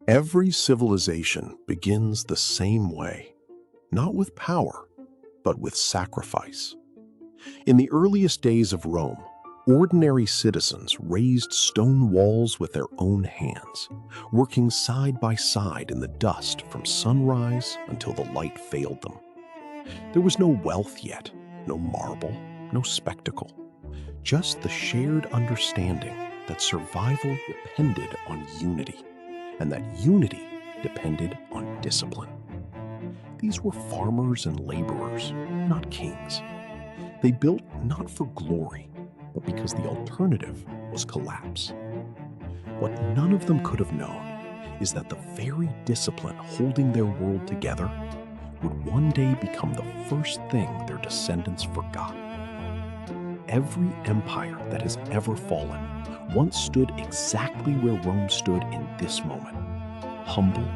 Every civilization begins the same way, not with power, but with sacrifice. In the earliest days of Rome, ordinary citizens raised stone walls with their own hands, working side by side in the dust from sunrise until the light failed them. There was no wealth yet, no marble, no spectacle, just the shared understanding that survival depended on unity, and that unity depended on discipline. These were farmers and laborers, not kings. They built not for glory, but because the alternative was collapse. What none of them could have known is that the very discipline holding their world together would one day become the first thing their descendants forgot. Every empire that has ever fallen once stood exactly where Rome stood in this moment, humble,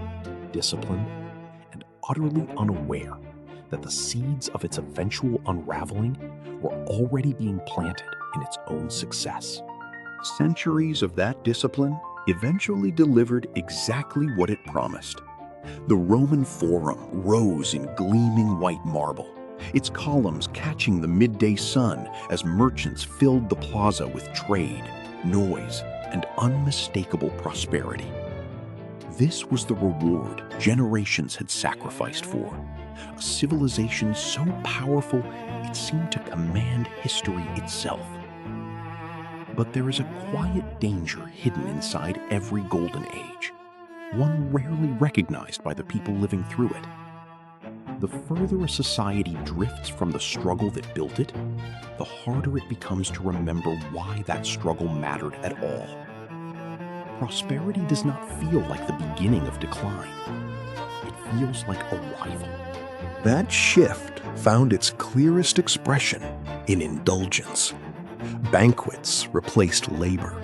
disciplined, and utterly unaware that the seeds of its eventual unraveling were already being planted in its own success. Centuries of that discipline eventually delivered exactly what it promised. The Roman Forum rose in gleaming white marble, its columns catching the midday sun as merchants filled the plaza with trade, noise, and unmistakable prosperity. This was the reward generations had sacrificed for, a civilization so powerful it seemed to command history itself. But there is a quiet danger hidden inside every golden age, one rarely recognized by the people living through it. The further a society drifts from the struggle that built it, the harder it becomes to remember why that struggle mattered at all. Prosperity does not feel like the beginning of decline. It feels like arrival. That shift found its clearest expression in indulgence. Banquets replaced labor.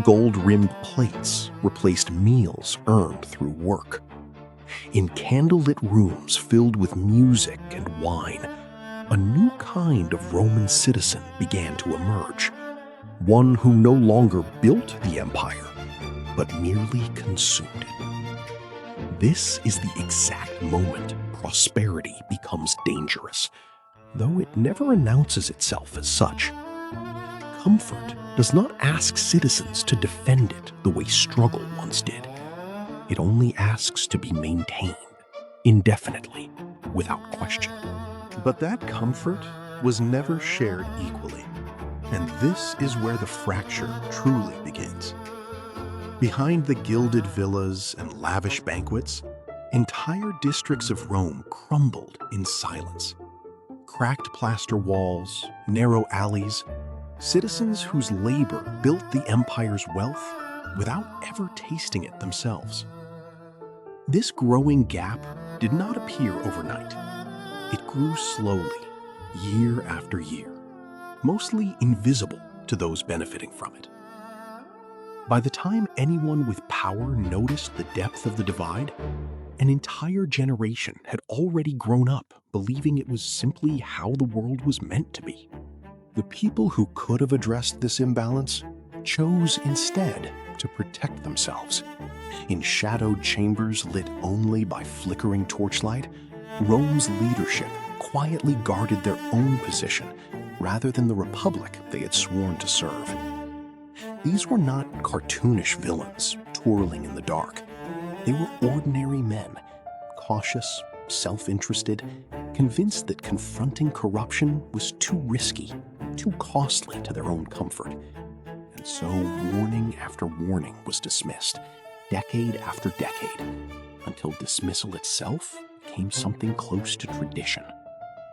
Gold-rimmed plates replaced meals earned through work. In candlelit rooms filled with music and wine, a new kind of Roman citizen began to emerge. One who no longer built the empire, but merely consumed it. This is the exact moment prosperity becomes dangerous, though it never announces itself as such. Comfort does not ask citizens to defend it the way struggle once did. It only asks to be maintained indefinitely, without question. But that comfort was never shared equally, and this is where the fracture truly begins. Behind the gilded villas and lavish banquets, entire districts of Rome crumbled in silence. Cracked plaster walls, narrow alleys, citizens whose labor built the empire's wealth without ever tasting it themselves. This growing gap did not appear overnight. It grew slowly, year after year, mostly invisible to those benefiting from it. By the time anyone with power noticed the depth of the divide, an entire generation had already grown up believing it was simply how the world was meant to be. The people who could have addressed this imbalance chose instead to protect themselves. In shadowed chambers lit only by flickering torchlight, Rome's leadership quietly guarded their own position rather than the republic they had sworn to serve. These were not cartoonish villains twirling in the dark. They were ordinary men, cautious, self-interested, convinced that confronting corruption was too risky, too costly to their own comfort. And so warning after warning was dismissed, decade after decade, until dismissal itself became something close to tradition.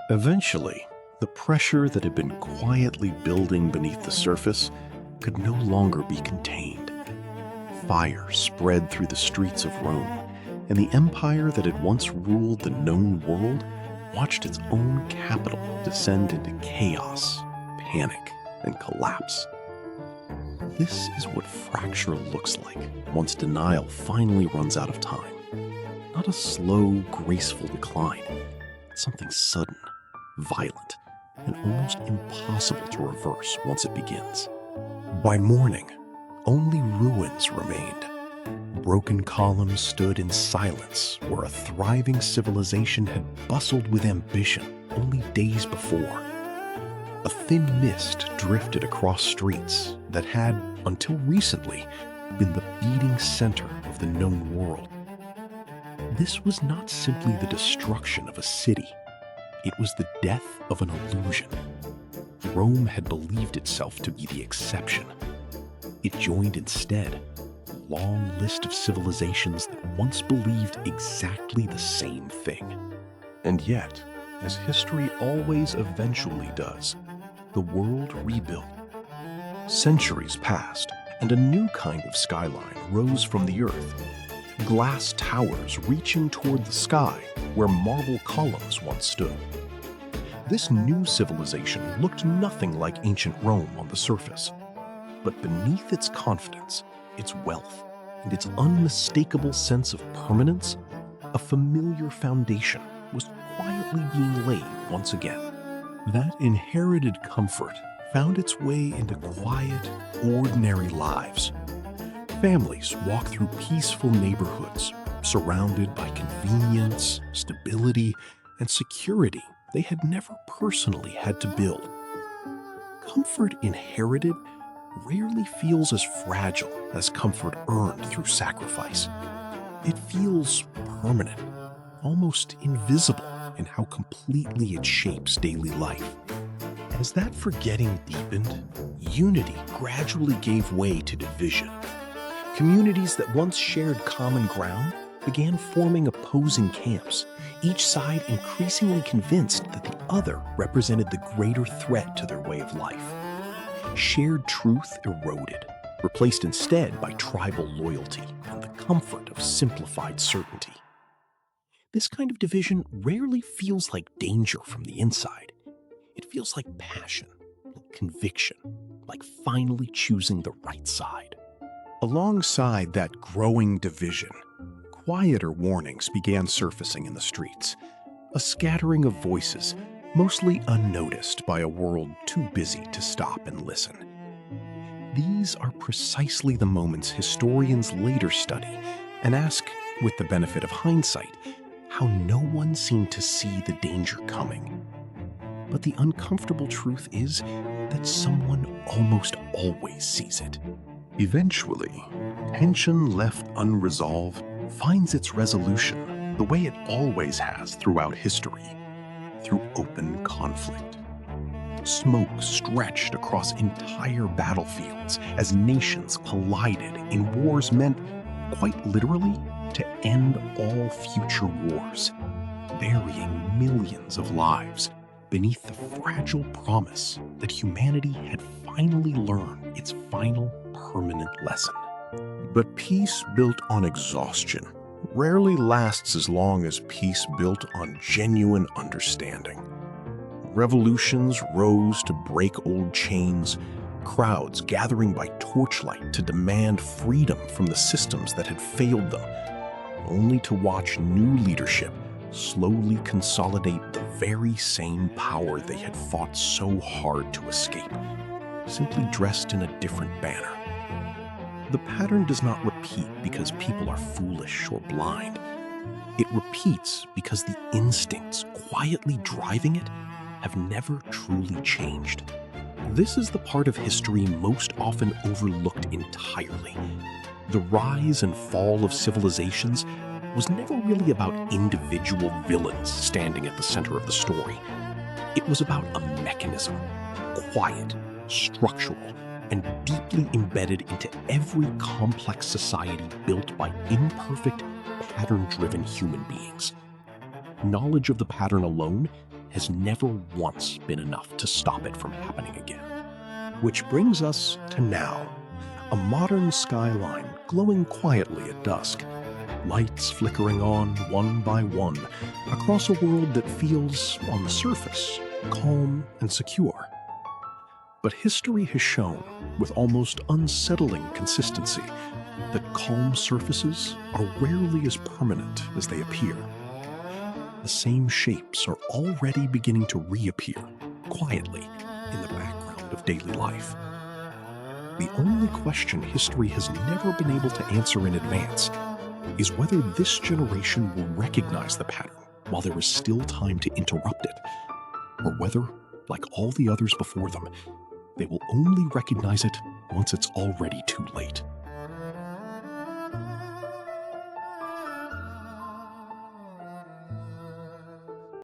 Eventually, the pressure that had been quietly building beneath the surface could no longer be contained. Fire spread through the streets of Rome, and the empire that had once ruled the known world watched its own capital descend into chaos, panic, and collapse. This is what fracture looks like once denial finally runs out of time. Not a slow, graceful decline, something sudden, violent, and almost impossible to reverse once it begins. By morning, only ruins remained. Broken columns stood in silence where a thriving civilization had bustled with ambition only days before. A thin mist drifted across streets that had, until recently, been the beating center of the known world. This was not simply the destruction of a city. It was the death of an illusion. Rome had believed itself to be the exception. It joined instead a long list of civilizations that once believed exactly the same thing. And yet, as history always eventually does, the world rebuilt. Centuries passed, and a new kind of skyline rose from the earth. Glass towers reaching toward the sky where marble columns once stood. This new civilization looked nothing like ancient Rome on the surface. But beneath its confidence, its wealth, and its unmistakable sense of permanence, a familiar foundation was quietly being laid once again. That inherited comfort found its way into quiet, ordinary lives. Families walk through peaceful neighborhoods, surrounded by convenience, stability, and security they had never personally had to build. Comfort inherited rarely feels as fragile as comfort earned through sacrifice. It feels permanent, almost invisible in how completely it shapes daily life. As that forgetting deepened, unity gradually gave way to division. Communities that once shared common ground began forming opposing camps, each side increasingly convinced that the other represented the greater threat to their way of life. Shared truth eroded, replaced instead by tribal loyalty and the comfort of simplified certainty. This kind of division rarely feels like danger from the inside. It feels like passion, like conviction, like finally choosing the right side. Alongside that growing division, quieter warnings began surfacing in the streets, a scattering of voices, mostly unnoticed by a world too busy to stop and listen. These are precisely the moments historians later study and ask, with the benefit of hindsight, how no one seemed to see the danger coming. But the uncomfortable truth is that someone almost always sees it. Eventually, tension left unresolved finds its resolution the way it always has throughout history, through open conflict. Smoke stretched across entire battlefields as nations collided in wars meant, quite literally, to end all future wars, burying millions of lives beneath the fragile promise that humanity had finally learned its final permanent lesson. But peace built on exhaustion rarely lasts as long as peace built on genuine understanding. Revolutions rose to break old chains, crowds gathering by torchlight to demand freedom from the systems that had failed them, only to watch new leadership slowly consolidate the very same power they had fought so hard to escape, simply dressed in a different banner. The pattern does not repeat because people are foolish or blind. It repeats because the instincts quietly driving it have never truly changed. This is the part of history most often overlooked entirely. The rise and fall of civilizations was never really about individual villains standing at the center of the story. It was about a mechanism, quiet, structural, and deeply embedded into every complex society built by imperfect, pattern-driven human beings. Knowledge of the pattern alone has never once been enough to stop it from happening again. Which brings us to now, a modern skyline glowing quietly at dusk, lights flickering on one by one across a world that feels, on the surface, calm and secure. But history has shown, with almost unsettling consistency, that calm surfaces are rarely as permanent as they appear. The same shapes are already beginning to reappear, quietly, in the background of daily life. The only question history has never been able to answer in advance is whether this generation will recognize the pattern while there is still time to interrupt it, or whether, like all the others before them, they will only recognize it once it's already too late.